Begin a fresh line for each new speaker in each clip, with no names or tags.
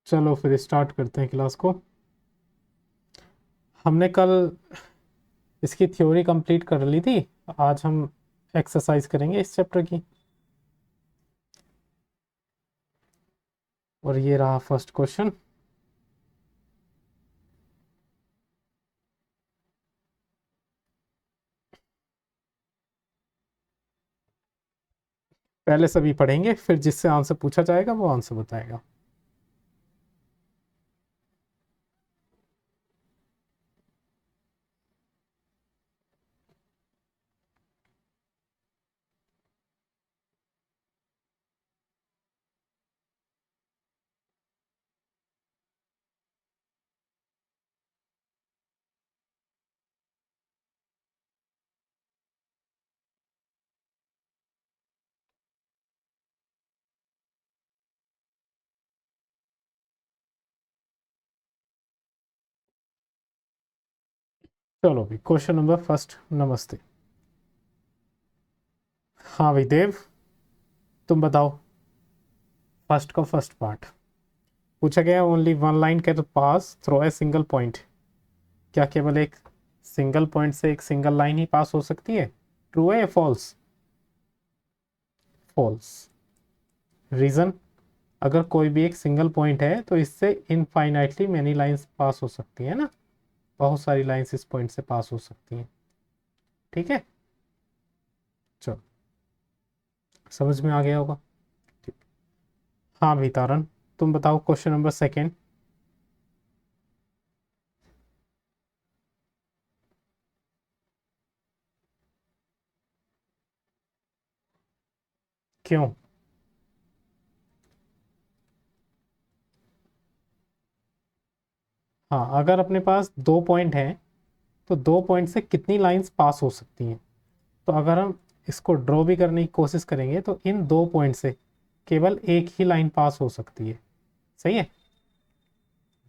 चलो फिर स्टार्ट करते हैं क्लास को। हमने कल इसकी थ्योरी कंप्लीट कर ली थी। आज हम एक्सरसाइज करेंगे इस चैप्टर की। और ये रहा फर्स्ट क्वेश्चन। पहले सभी पढ़ेंगे, फिर जिससे आंसर पूछा जाएगा वो आंसर बताएगा। चलो भी क्वेश्चन नंबर फर्स्ट। नमस्ते। हाँ भाई देव, तुम बताओ। फर्स्ट का फर्स्ट पार्ट पूछा गया, only one line can pass through a single point. क्या केवल एक सिंगल पॉइंट से एक सिंगल लाइन ही पास हो सकती है? ट्रू है या फॉल्स? फॉल्स। रीजन? अगर कोई भी एक सिंगल पॉइंट है तो इससे इनफाइनाइटली मैनी लाइंस पास हो सकती है ना। बहुत सारी लाइंस इस पॉइंट से पास हो सकती हैं। ठीक है, चलो समझ में आ गया होगा। ठीक। हाँ भाई तारन, तुम बताओ क्वेश्चन नंबर सेकेंड। क्यों? हाँ, अगर अपने पास दो पॉइंट हैं तो दो पॉइंट से कितनी लाइंस पास हो सकती हैं? तो अगर हम इसको ड्रॉ भी करने की कोशिश करेंगे तो इन दो पॉइंट से केवल एक ही लाइन पास हो सकती है। सही है,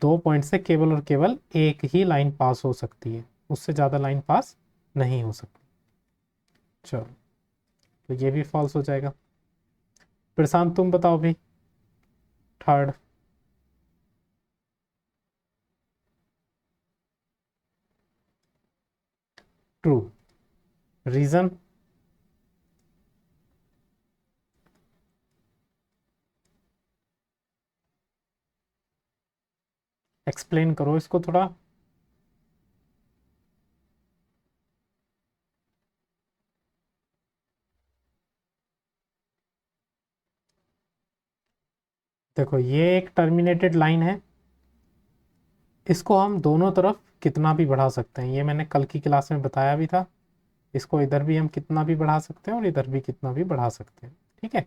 दो पॉइंट से केवल और केवल एक ही लाइन पास हो सकती है, उससे ज़्यादा लाइन पास नहीं हो सकती। चलो, तो ये भी फॉल्स हो जाएगा। प्रशांत तुम बताओ भी, थर्ड। ट्रू। रीजन? एक्सप्लेन करो इसको थोड़ा। देखो, ये एक टर्मिनेटेड लाइन है, इसको हम दोनों तरफ कितना भी बढ़ा सकते हैं, ये मैंने कल की क्लास में बताया भी था। इसको इधर भी हम कितना भी बढ़ा सकते हैं और इधर भी कितना भी बढ़ा सकते हैं। ठीक है,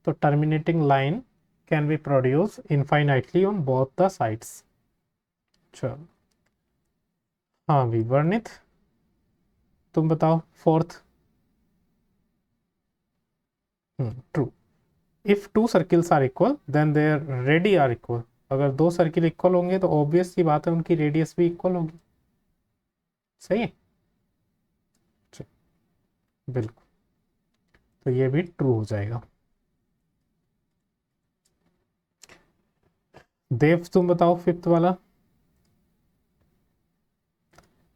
तो terminating line can be produce infinitely on both the sides. चलो, हाँ भी वर्णित, तुम बताओ fourth. True. If two circles are equal then their radii are equal. अगर दो सर्किल इक्वल होंगे तो ऑब्वियस सी बात है उनकी रेडियस भी इक्वल होगी। सही है, चलो, बिल्कुल, तो ये भी ट्रू हो जाएगा। देव तुम बताओ फिफ्थ वाला।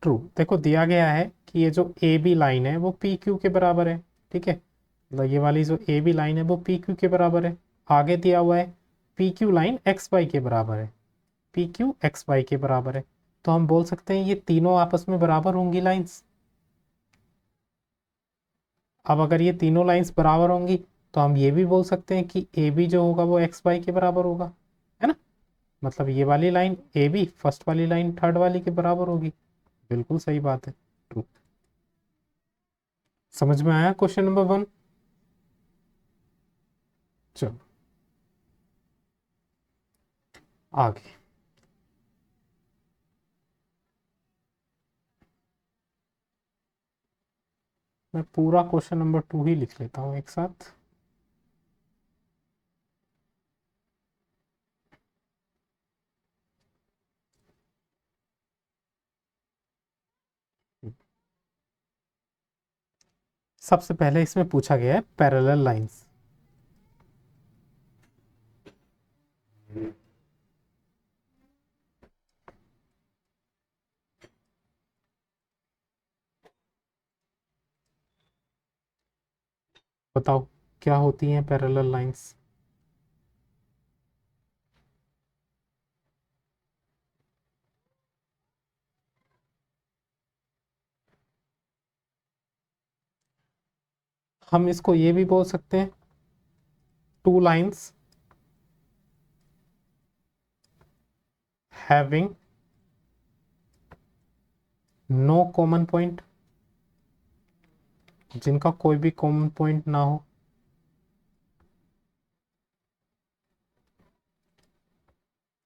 ट्रू। देखो, दिया गया है कि ये जो ए बी लाइन है वो पी क्यू के बराबर है। ठीक है, मतलब ये वाली जो ए बी लाइन है वो पी क्यू के बराबर है। आगे दिया हुआ है P Q line X Y के बराबर है। पी क्यू एक्स वाई के बराबर है, तो हम बोल सकते हैं ये तीनों आपस में बराबर होंगी लाइंस। अब अगर ये तीनों लाइंस बराबर होंगी तो हम ये भी बोल सकते हैं कि ए बी जो होगा वो एक्स वाई के बराबर होगा, है ना। मतलब ये वाली लाइन ए बी फर्स्ट वाली लाइन थर्ड वाली के बराबर होगी। बिल्कुल सही बात है, ट्रू। समझ में आया क्वेश्चन नंबर वन? चलो आगे। मैं पूरा क्वेश्चन नंबर टू ही लिख लेता हूँ एक साथ। सबसे पहले इसमें पूछा गया है पैरेलल लाइंस। बताओ क्या होती हैं पैरेलल लाइंस? हम इसको ये भी बोल सकते हैं, two lines having no common point, जिनका कोई भी कॉमन पॉइंट ना हो।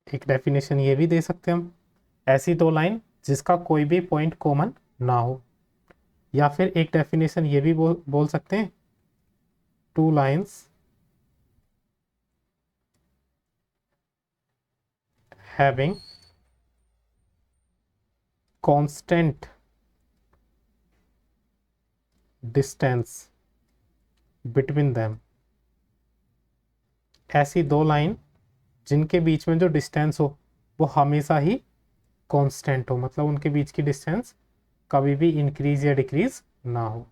एक डेफिनेशन ये भी दे सकते हैं हम, ऐसी दो लाइन जिसका कोई भी पॉइंट कॉमन ना हो। या फिर एक डेफिनेशन ये भी बोल सकते हैं, two lines having constant distance between them. ऐसी दो लाइन जिनके बीच में जो डिस्टेंस हो वो हमेशा ही कांस्टेंट हो, मतलब उनके बीच की डिस्टेंस कभी भी इंक्रीज या डिक्रीज ना हो।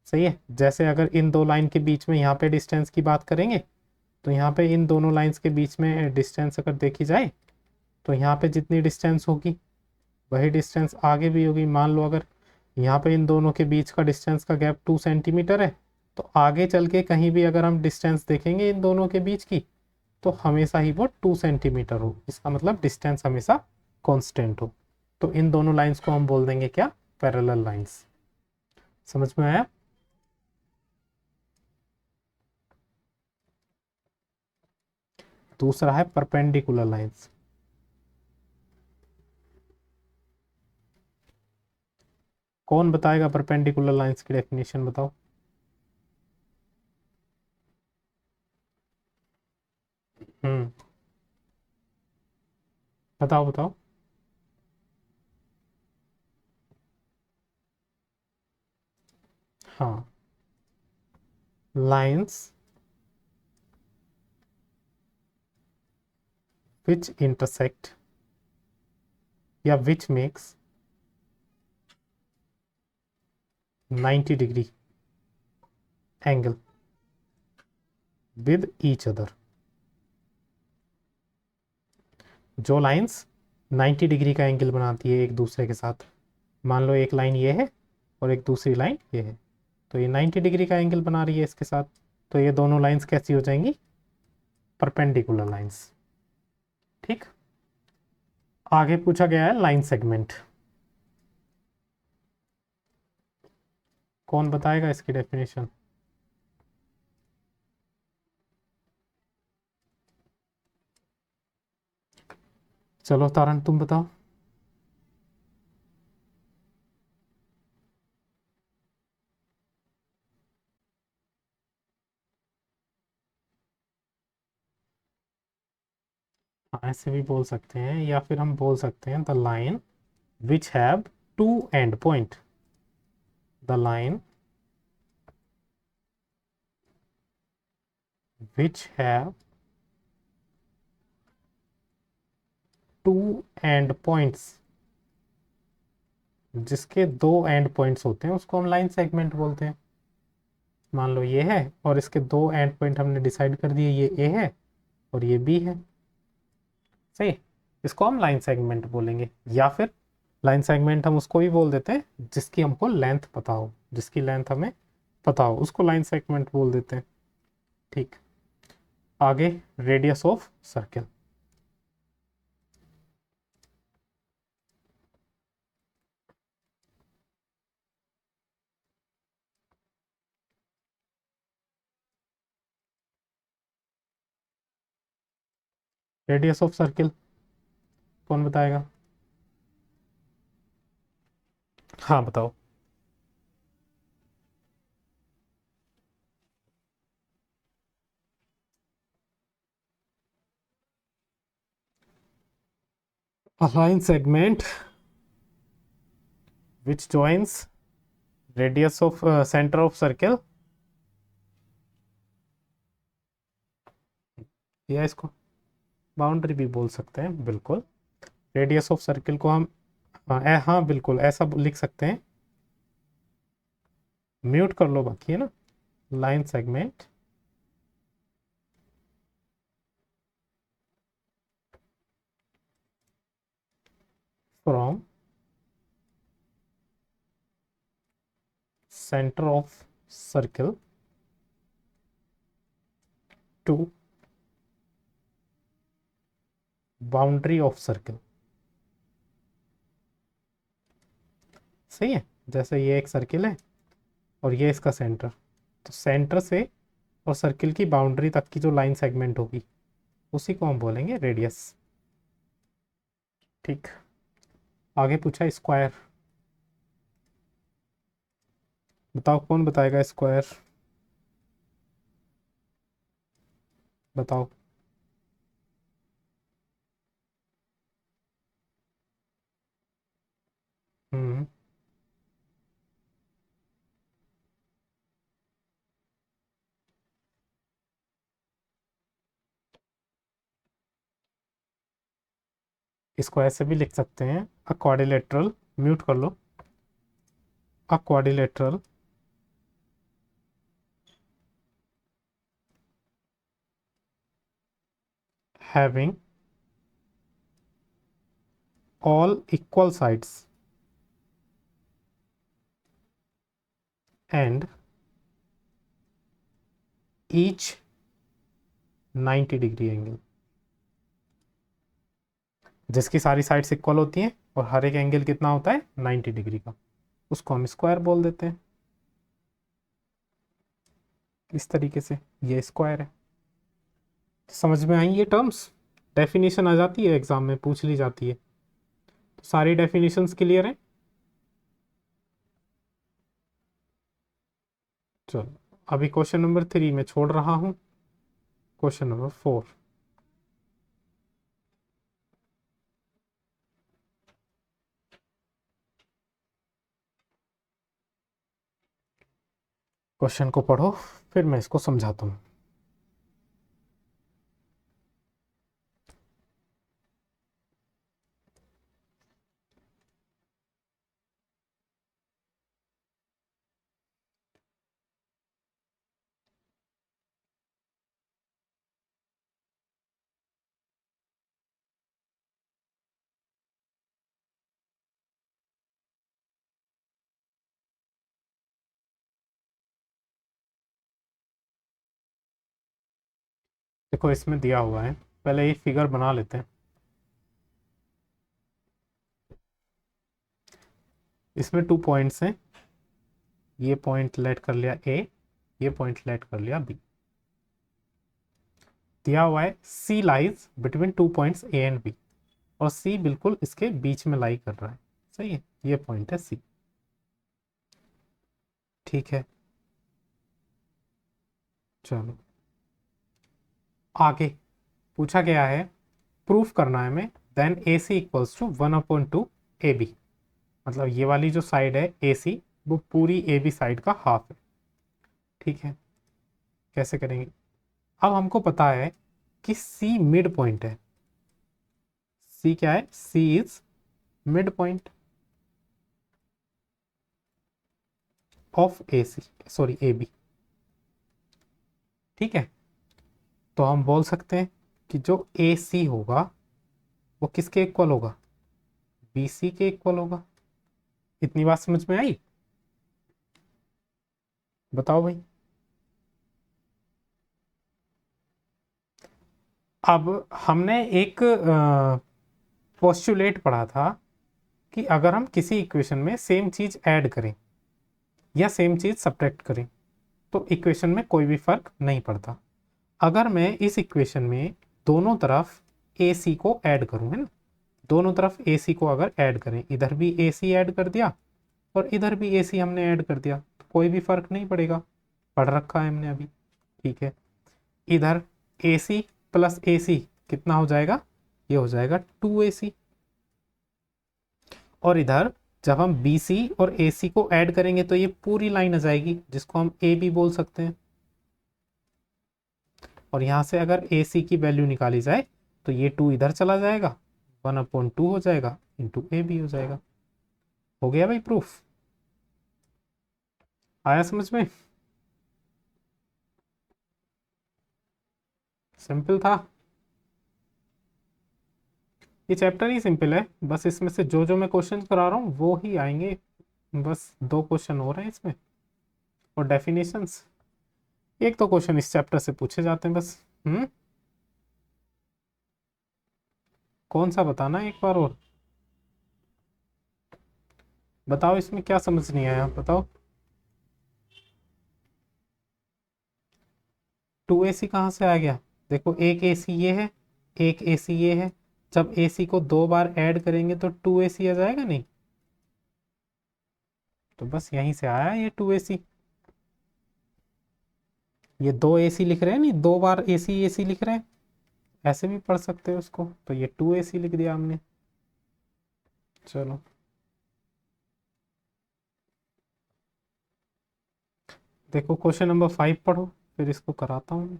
सही है। जैसे अगर इन दो लाइन के बीच में यहाँ पे डिस्टेंस की बात करेंगे, तो यहाँ पे इन दोनों लाइंस के बीच में डिस्टेंस अगर देखी जाए, तो यहाँ पे जितनी डिस्टेंस होगी वही डिस्टेंस आगे भी होगी। मान लो अगर यहाँ पे इन दोनों के बीच का डिस्टेंस का गैप 2 सेंटीमीटर है, तो आगे चल के कहीं भी अगर हम डिस्टेंस देखेंगे इन दोनों के बीच की, तो हमेशा ही वो 2 सेंटीमीटर हो। इसका मतलब डिस्टेंस हमेशा कांस्टेंट हो। तो इन दोनों लाइंस को हम बोल देंगे क्या? Parallel lines. समझ में आया? दूसरा है परपेंडिकुलर लाइंस। कौन बताएगा परपेंडिकुलर लाइंस की डेफिनेशन? बताओ। हम्म, बताओ बताओ। हाँ, लाइंस विच इंटरसेक्ट या which makes 90 degree angle with each other. जो लाइंस 90 डिग्री का एंगल बनाती है एक दूसरे के साथ, मान लो एक लाइन ये है और एक दूसरी लाइन ये है, तो ये 90 डिग्री का एंगल बना रही है इसके साथ, तो ये दोनों लाइंस कैसी हो जाएंगी? Perpendicular lines. ठीक। आगे पूछा गया है लाइन सेगमेंट। कौन बताएगा इसकी डेफिनेशन? चलो तारण तुम बताओ। हाँ, ऐसे भी बोल सकते हैं, या फिर हम बोल सकते हैं the line which have two end point. The line which have two end points, जिसके दो एंड पॉइंट्स होते हैं उसको हम लाइन सेगमेंट बोलते हैं। मान लो ये है और इसके दो एंड पॉइंट हमने डिसाइड कर दिए, ये ए है और ये बी है। सही। इसको हम लाइन सेगमेंट बोलेंगे। या फिर लाइन सेगमेंट हम उसको भी बोल देते हैं जिसकी हमको लेंथ पता हो, जिसकी लेंथ हमें पता हो उसको लाइन सेगमेंट बोल देते हैं। ठीक। आगे radius of circle. Radius of circle कौन बताएगा? हाँ बताओ। A line segment which joins radius of center of circle, या इसको बाउंड्री भी बोल सकते हैं। बिल्कुल। रेडियस ऑफ सर्कल को हम हाँ बिल्कुल ऐसा लिख सकते हैं। म्यूट कर लो बाकी, है ना। line segment from center of circle to boundary of circle। सही है, जैसे ये एक सर्किल है और ये इसका सेंटर, तो सेंटर से और सर्किल की बाउंड्री तक की जो लाइन सेगमेंट होगी उसी को हम बोलेंगे रेडियस। ठीक, आगे पूछा स्क्वायर। बताओ कौन बताएगा स्क्वायर, बताओ। हम्म, इसको ऐसे भी लिख सकते हैं, अ क्वाड्रिलेटरल, म्यूट कर लो, a quadrilateral having all equal sides and each 90 degree angle. जिसकी सारी साइड्स इक्वल होती हैं और हर एक एंगल कितना होता है 90 डिग्री का, उसको हम स्क्वायर बोल देते हैं। इस तरीके से ये स्क्वायर है। समझ में आई ये टर्म्स? डेफिनेशन आ जाती है, एग्जाम में पूछ ली जाती है। तो सारी डेफिनेशंस क्लियर हैं? चलो, अभी क्वेश्चन नंबर 3 में छोड़ रहा हूं, क्वेश्चन नंबर 4। क्वेश्चन को पढ़ो, फिर मैं इसको समझाता हूँ। देखो इसमें दिया हुआ है, पहले ये फिगर बना लेते हैं। इसमें 2 पॉइंट्स हैं, ये पॉइंट लेट कर लिया ए, ये पॉइंट लेट कर लिया बी। दिया हुआ है C lies between 2 points A and B, और सी बिल्कुल इसके बीच में लाई कर रहा है। सही है, ये पॉइंट है सी। ठीक है, चलो आगे पूछा गया है, प्रूफ करना है हमें then A C equals to 1/2 A B. मतलब ये वाली जो साइड है ए सी, वो पूरी ए बी साइड का हाफ है। ठीक है, कैसे करेंगे? अब हमको पता है कि सी मिड पॉइंट है। सी क्या है? C is mid point of A C, sorry A B. ठीक है, तो हम बोल सकते हैं कि जो ए सी होगा वो किसके इक्वल होगा? बी सी के इक्वल होगा। इतनी बात समझ में आई? बताओ भाई। अब हमने एक पोस्टुलेट पढ़ा था कि अगर हम किसी इक्वेशन में सेम चीज ऐड करें या सेम चीज सब्ट्रैक्ट करें तो इक्वेशन में कोई भी फर्क नहीं पड़ता। अगर मैं इस इक्वेशन में दोनों तरफ ए सी को ऐड करूं, है ना, दोनों तरफ ए सी को अगर ऐड करें, इधर भी ए सी ऐड कर दिया और इधर भी ए सी हमने ऐड कर दिया, तो कोई भी फर्क नहीं पड़ेगा। पढ़ रखा है हमने अभी। ठीक है, इधर ए सी प्लस ए सी कितना हो जाएगा? ये हो जाएगा 2AC। और इधर जब हम बी सी और ए सी को ऐड करेंगे तो ये पूरी लाइन आ जाएगी, जिसको हम ए बी बोल सकते हैं। और यहाँ से अगर ए सी की वैल्यू निकाली जाए तो ये 2 इधर चला जाएगा, 1/2 हो जाएगा, इंटू ए बी हो जाएगा। हो गया भाई प्रूफ? आया समझ में? सिंपल था, ये चैप्टर ही सिंपल है, बस इसमें से जो जो मैं क्वेश्चन करा रहा हूँ वो ही आएंगे, बस 2 क्वेश्चन हो रहे हैं इसमें, और डेफिनेशंस, एक तो क्वेश्चन इस चैप्टर से पूछे जाते हैं बस। कौन सा बताना है एक बार और, बताओ इसमें क्या समझ नहीं आया, बताओ। 2AC कहाँ से आ गया, देखो एक AC ये है, एक AC ये है, जब AC को 2 बार ऐड करेंगे तो 2AC आ जाएगा नहीं, तो बस यहीं से आया ये 2AC। ये 2AC लिख रहे हैं, नहीं 2 बार AC AC लिख रहे हैं, ऐसे भी पढ़ सकते हो उसको, तो ये 2AC लिख दिया हमने। चलो देखो क्वेश्चन नंबर 5 पढ़ो, फिर इसको कराता हूँ।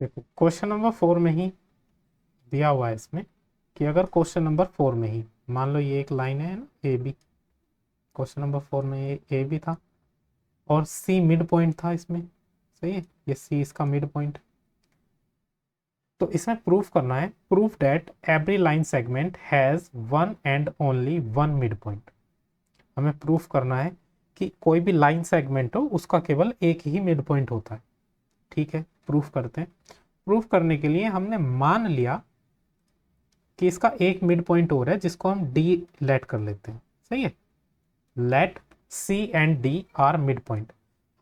देखो क्वेश्चन नंबर 4 में ही दिया हुआ है इसमें, कि अगर क्वेश्चन नंबर 4 में ही मान लो ये एक लाइन है ना AB, क्वेश्चन नंबर 4 में ये AB था और C मिड पॉइंट था इसमें, सही है, ये C इसका मिड पॉइंट। तो इसमें प्रूफ करना है, proof that every line segment has one and only one mid point. हमें प्रूफ करना है कि कोई भी लाइन सेगमेंट हो उसका केवल एक ही मिड पॉइंट होता है। ठीक है, प्रूफ करते हैं। प्रूफ करने के लिए हमने मान लिया कि इसका एक मिड पॉइंट हो रहा है जिसको हम डी लेट कर लेते हैं, सही है, let C and D are mid point.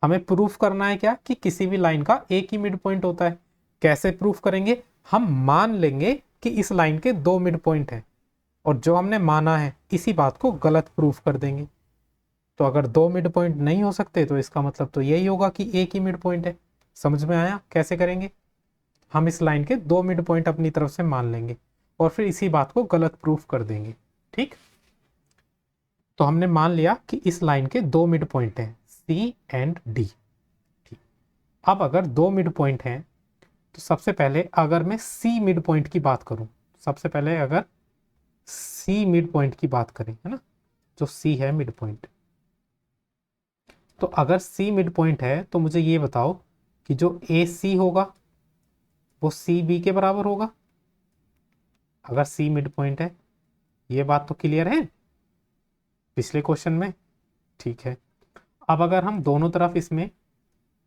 हमें प्रूफ करना है क्या, कि किसी भी लाइन का एक ही मिड पॉइंट होता है। कैसे प्रूफ करेंगे, हम मान लेंगे कि इस लाइन के 2 मिड पॉइंट है, और जो हमने माना है इसी बात को गलत प्रूफ कर देंगे। तो अगर 2 मिड पॉइंट नहीं हो सकते तो इसका मतलब तो यही होगा कि एक ही मिड पॉइंट है। समझ में आया कैसे करेंगे, हम इस लाइन के 2 मिड पॉइंट अपनी तरफ से मान लेंगे और फिर इसी बात को गलत प्रूफ कर देंगे। ठीक, तो हमने मान लिया कि इस लाइन के 2 मिड पॉइंट हैं C एंड D। ठीक, अब अगर 2 मिड पॉइंट हैं तो सबसे पहले अगर मैं C मिड पॉइंट की बात करूं, सबसे पहले अगर C मिड पॉइंट की बात करें, है ना, जो C है मिड पॉइंट, तो अगर C मिड पॉइंट है तो मुझे ये बताओ कि जो AC होगा वो CB के बराबर होगा, अगर C मिड पॉइंट है। ये बात तो क्लियर है पिछले क्वेश्चन में। ठीक है, अब अगर हम दोनों तरफ इसमें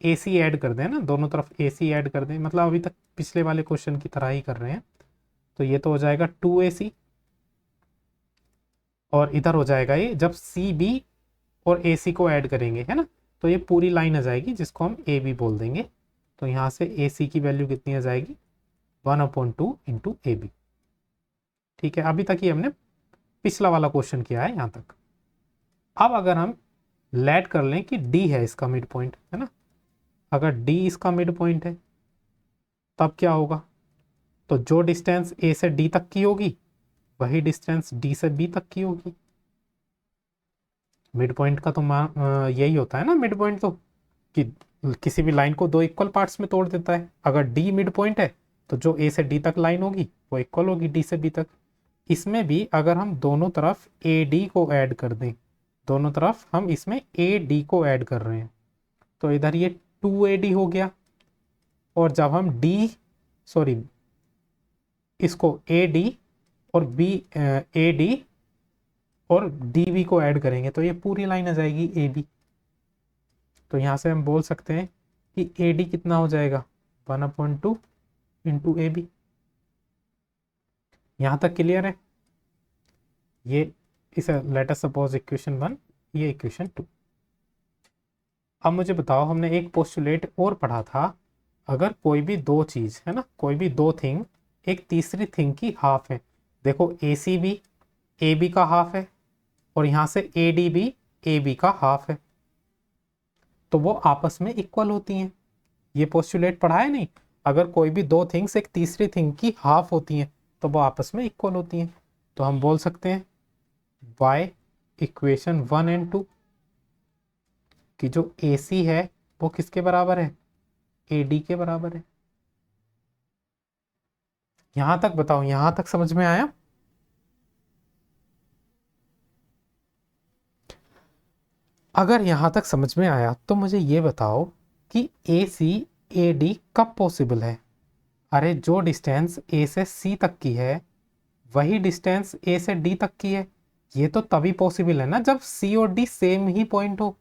AC ऐड कर दें ना, दोनों तरफ AC ऐड कर दें, मतलब अभी तक पिछले वाले क्वेश्चन की तरह ही कर रहे हैं, तो ये तो हो जाएगा 2AC, और इधर हो जाएगा ये जब CB और AC को ऐड करेंगे, है ना, तो ये पूरी लाइन आ जाएगी जिसको हम AB बोल देंगे। तो यहाँ से AC की वैल्यू कितनी आ जाएगी, 1/2 इंटू AB। ठीक है, अभी तक ही हमने पिछला वाला क्वेश्चन किया है यहाँ तक। अब अगर हम लेट कर लें कि D है इसका मिड पॉइंट, है ना, अगर D इसका मिड पॉइंट है तब क्या होगा, तो जो डिस्टेंस A से D तक की होगी वही डिस्टेंस D से B तक की होगी। मिड पॉइंट का तो यही होता है ना, मिड पॉइंट तो कि किसी भी लाइन को 2 इक्वल पार्ट्स में तोड़ देता है। अगर D मिड पॉइंट है तो जो A से D तक लाइन होगी वो इक्वल होगी D से B तक। इसमें भी अगर हम दोनों तरफ AD को ऐड कर दें, दोनों तरफ हम इसमें AD को ऐड कर रहे हैं, तो इधर ये 2AD हो गया, और जब हम सॉरी इसको AD और AD और DB को ऐड करेंगे तो ये पूरी लाइन आ जाएगी AB। तो यहाँ से हम बोल सकते हैं कि AD कितना हो जाएगा, 1/2 इंटू AB। यहाँ तक क्लियर है, ये इस लेट अस सपोज इक्वेशन 1, ये इक्वेशन 2। अब मुझे बताओ, हमने एक पोस्टुलेट और पढ़ा था, अगर कोई भी दो चीज है ना, कोई भी दो थिंग एक तीसरी थिंग की हाफ है, देखो ए सी भी ए बी का हाफ है और यहाँ से ए डी भी ए बी का हाफ है, तो वो आपस में इक्वल होती हैं। ये पोस्टुलेट पढ़ा है नहीं? अगर कोई भी दो थिंग्स एक तीसरी थिंग की हाफ होती हैं तो वो आपस में इक्वल होती हैं। तो हम बोल सकते हैं बाय इक्वेशन 1 और 2 कि जो ए सी है वो किसके बराबर है, ए डी के बराबर है। यहां तक बताओ, यहां तक समझ में आया? अगर यहां तक समझ में आया तो मुझे ये बताओ कि ए सी ए डी कब पॉसिबल है। अरे जो डिस्टेंस ए से सी तक की है वही डिस्टेंस ए से डी तक की है। ये तो तभी पॉसिबल है ना जब सी और डी सेम ही पॉइंट हो।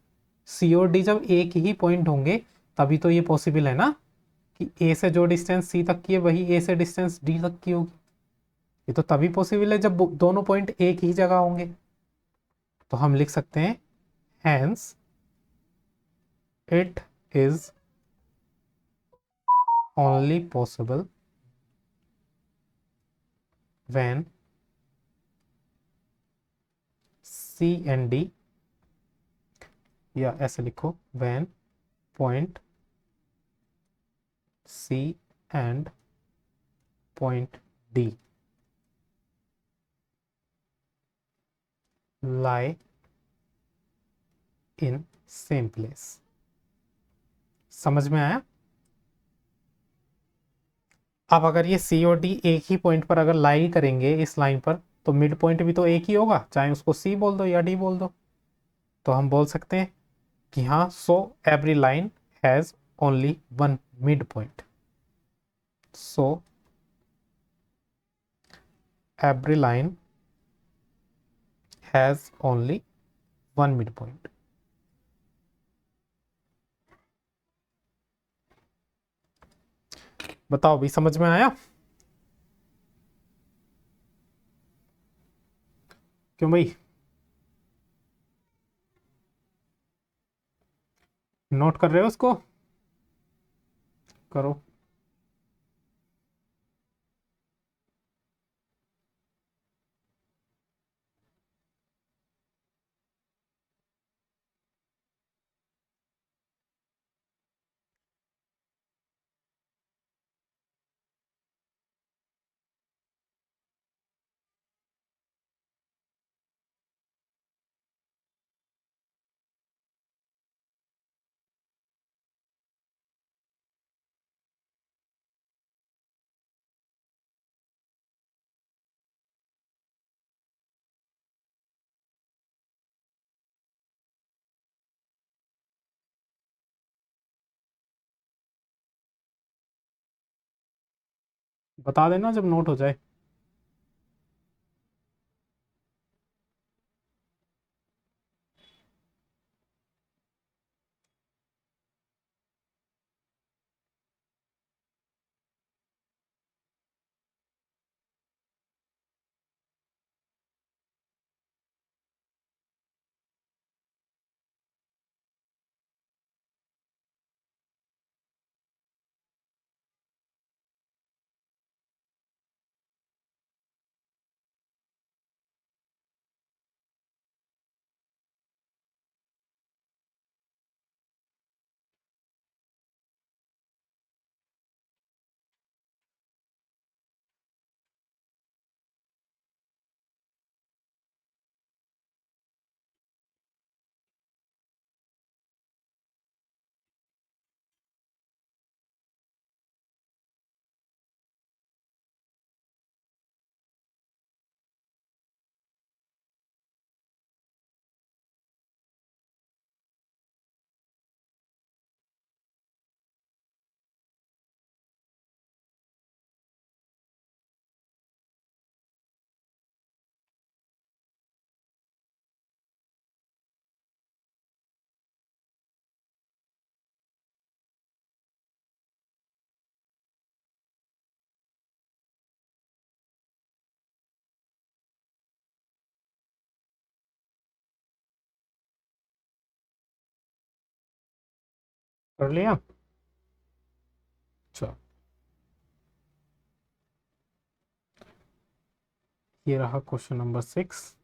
सी और डी जब एक ही पॉइंट होंगे तभी तो ये पॉसिबल है ना कि ए से जो डिस्टेंस सी तक की है वही ए से डिस्टेंस डी तक की होगी। ये तो तभी पॉसिबल है जब दोनों पॉइंट एक ही जगह होंगे। तो हम लिख सकते हैं hence it is only possible when C and D, या ऐसे लिखो when point C and point D lie in same place। समझ में आया? अब अगर ये सी और डी एक ही पॉइंट पर अगर लाई करेंगे इस लाइन पर, तो मिड पॉइंट भी तो एक ही होगा, चाहे उसको सी बोल दो या डी बोल दो। तो हम बोल सकते हैं कि हाँ, so every line has only one mid point. So every line has only one mid point. बताओ भी, समझ में आया? क्यों भाई, नोट कर रहे हो उसको? करो। बता देना जब नोट हो जाए। कर लिया। चलो, ये रहा क्वेश्चन नंबर 6।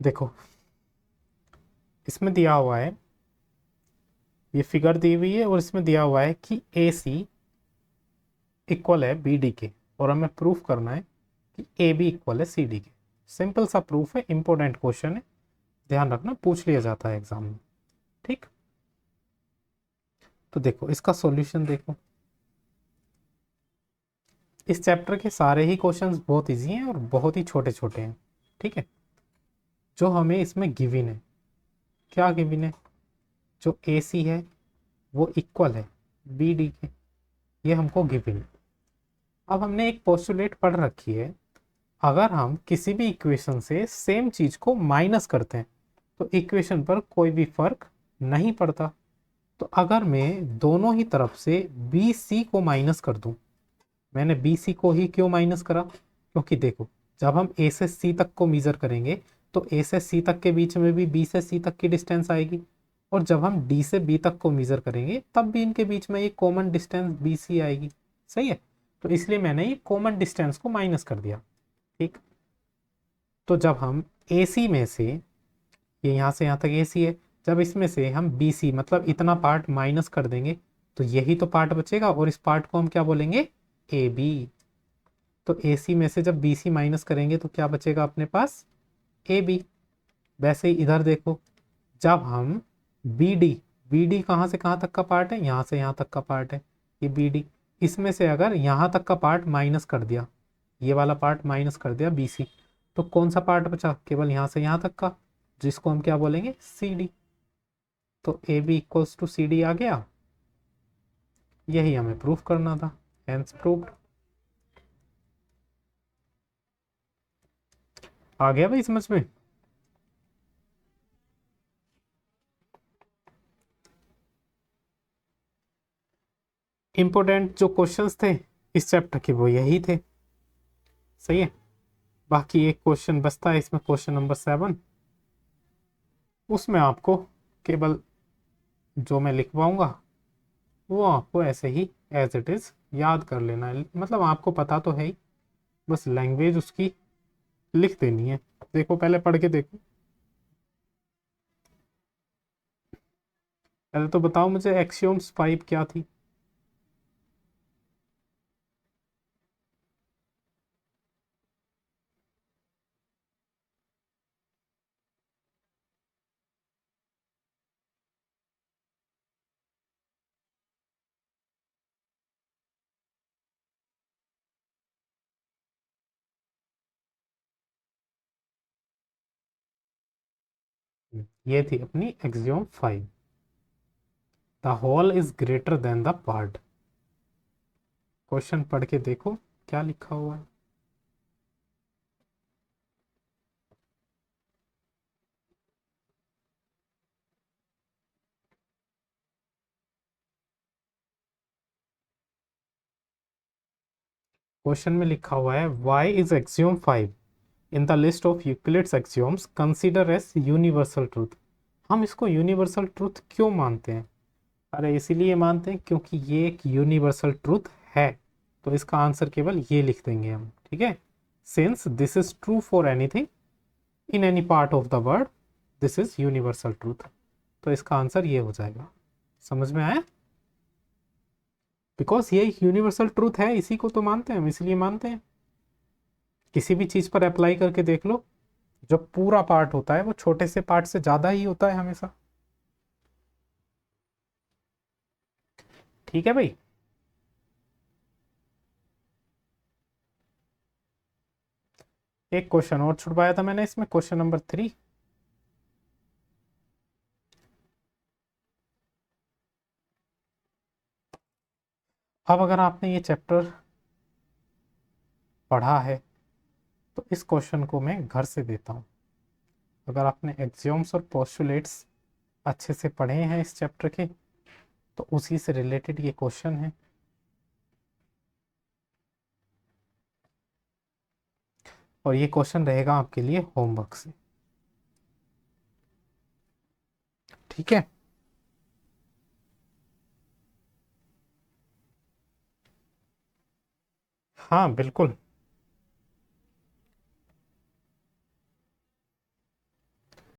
देखो, इसमें दिया हुआ है, ये फिगर दी हुई है और इसमें दिया हुआ है कि ए सी इक्वल है बी डी के, और हमें प्रूफ करना है कि ए बी इक्वल है सी डी के। सिंपल सा प्रूफ है, इंपॉर्टेंट क्वेश्चन है, ध्यान रखना, पूछ लिया जाता है एग्जाम में। ठीक, तो देखो इसका सॉल्यूशन देखो। इस चैप्टर के सारे ही क्वेश्चंस बहुत इजी हैं और बहुत ही छोटे छोटे हैं। ठीक है, जो हमें इसमें गिवन है, क्या गिवन है, जो ए सी है वो इक्वल है बी डी के, ये हमको गिवन है। अब हमने एक पोस्टुलेट पढ़ रखी है, अगर हम किसी भी इक्वेशन से सेम चीज को माइनस करते हैं तो इक्वेशन पर कोई भी फर्क नहीं पड़ता। तो अगर मैं दोनों ही तरफ से बी सी को माइनस कर दूं, मैंने बी सी को ही क्यों माइनस करा, क्योंकि देखो जब हम ए से सी तक को मीजर करेंगे तो ए से सी तक के बीच में भी बी से सी तक की डिस्टेंस आएगी, और जब हम डी से बी तक को मीजर करेंगे तब भी इनके बीच में ये कॉमन डिस्टेंस बी सी आएगी। सही है, तो इसलिए मैंने ये कॉमन डिस्टेंस को माइनस कर दिया। ठीक, तो जब हम ए सी में से, ये यहाँ से यहाँ तक ए सी है, जब इसमें से हम बी सी मतलब इतना पार्ट माइनस कर देंगे तो यही तो पार्ट बचेगा, और इस पार्ट को हम क्या बोलेंगे, ए बी। तो ए सी में से जब बी सी माइनस करेंगे तो क्या बचेगा अपने पास, ए बी। वैसे ही इधर देखो, जब हम बी डी, बी डी कहाँ से कहाँ तक का पार्ट है, यहाँ से यहाँ तक का पार्ट है, ये बी डी, इसमें से अगर यहाँ तक का पार्ट माइनस कर दिया, ये वाला पार्ट माइनस कर दिया बी सी, तो कौन सा पार्ट बचा, केवल यहाँ से यहाँ तक का, जिसको हम क्या बोलेंगे, सी डी। तो A B equals to C D आ गया, यही हमें प्रूफ करना था, हेंस प्रूव्ड। आ गया भाई समझ में। इंपॉर्टेंट जो क्वेश्चंस थे इस चैप्टर के वो यही थे। सही है, बाकी एक क्वेश्चन बचता है इसमें, क्वेश्चन नंबर 7। उसमें आपको केवल जो मैं लिखवाऊंगा वो आपको ऐसे ही एज इट इज याद कर लेना है, मतलब आपको पता तो है ही, बस लैंग्वेज उसकी लिख देनी है। देखो पहले पढ़ के देखो, पहले तो बताओ मुझे एक्सियोम्स 5 क्या थी। ये थी अपनी axiom 5, the whole is greater than the part. Question पढ़ के देखो क्या लिखा हुआ है। क्वेश्चन में लिखा हुआ है, why is axiom 5 in the list of Euclid's axioms consider as universal truth. हम इसको यूनिवर्सल ट्रूथ क्यों मानते हैं, अरे इसीलिए मानते हैं क्योंकि ये एक यूनिवर्सल ट्रूथ है। तो इसका आंसर केवल ये लिख देंगे हम, ठीक है, since this is true for anything in any part of the world, this is universal truth. तो इसका आंसर ये हो जाएगा। समझ में आया, बिकॉज ये एक यूनिवर्सल ट्रूथ है, इसी को तो मानते हैं हम, इसलिए मानते हैं। किसी भी चीज पर अप्लाई करके देख लो, जो पूरा पार्ट होता है वो छोटे से पार्ट से ज्यादा ही होता है हमेशा। ठीक है भाई, एक क्वेश्चन और छुड़वाया था मैंने इसमें, क्वेश्चन नंबर 3। अब अगर आपने ये चैप्टर पढ़ा है तो इस क्वेश्चन को मैं घर से देता हूँ। अगर आपने एक्सियोम्स और पोस्टुलेट्स अच्छे से पढ़े हैं इस चैप्टर के तो उसी से रिलेटेड ये क्वेश्चन है। और ये क्वेश्चन रहेगा आपके लिए होमवर्क से। ठीक है। हाँ बिल्कुल,